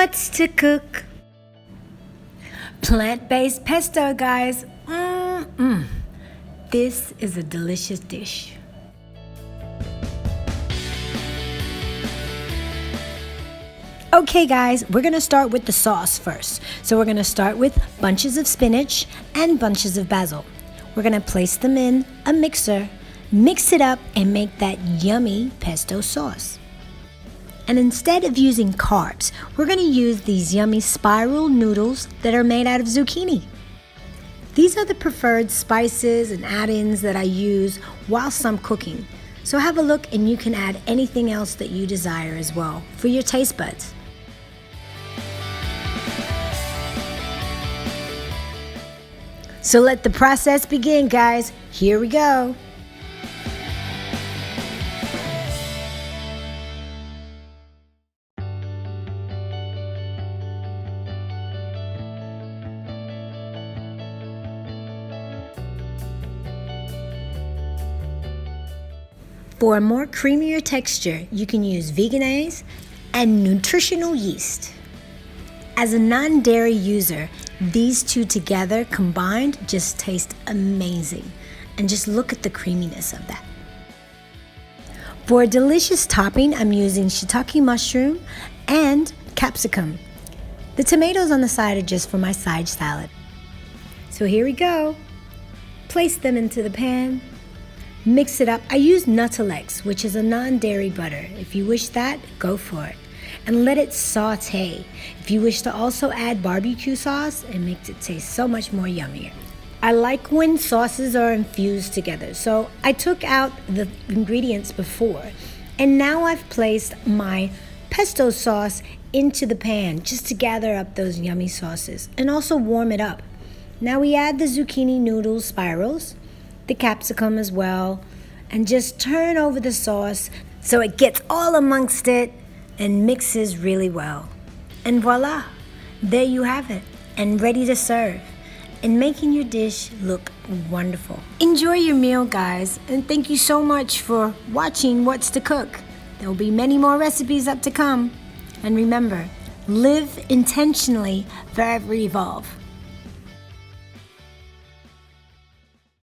What's to cook? Plant-based pesto, guys. This is a delicious dish. Okay guys, we're gonna start with the sauce first. So we're gonna start with bunches of spinach and bunches of basil. We're gonna place them in a mixer, mix it up, and make that yummy pesto sauce. And instead of using carbs, we're gonna use these yummy spiral noodles that are made out of zucchini. These are the preferred spices and add-ins that I use whilst I'm cooking. So have a look and you can add anything else that you desire as well for your taste buds. So let the process begin, guys. Here we go. For a more creamier texture, you can use veganaise and nutritional yeast. As a non-dairy user, these two together combined just taste amazing. And just look at the creaminess of that. For a delicious topping, I'm using shiitake mushroom and capsicum. The tomatoes on the side are just for my side salad. So here we go. Place them into the pan. Mix it up. I use Nutritionial, which is a non-dairy butter. If you wish that, go for it. And let it saute. If you wish to also add barbecue sauce, it makes it taste so much more yummier. I like when sauces are infused together, so I took out the ingredients before, and now I've placed my pesto sauce into the pan just to gather up those yummy sauces and also warm it up. Now we add the zucchini noodle spirals, the capsicum as well, and just turn over the sauce so it gets all amongst it and mixes really well. And voila, there you have it, and ready to serve, and making your dish look wonderful. Enjoy your meal, guys, and thank you so much for watching What's to Cook. There will be many more recipes up to come. And remember, live intentionally, forever evolve.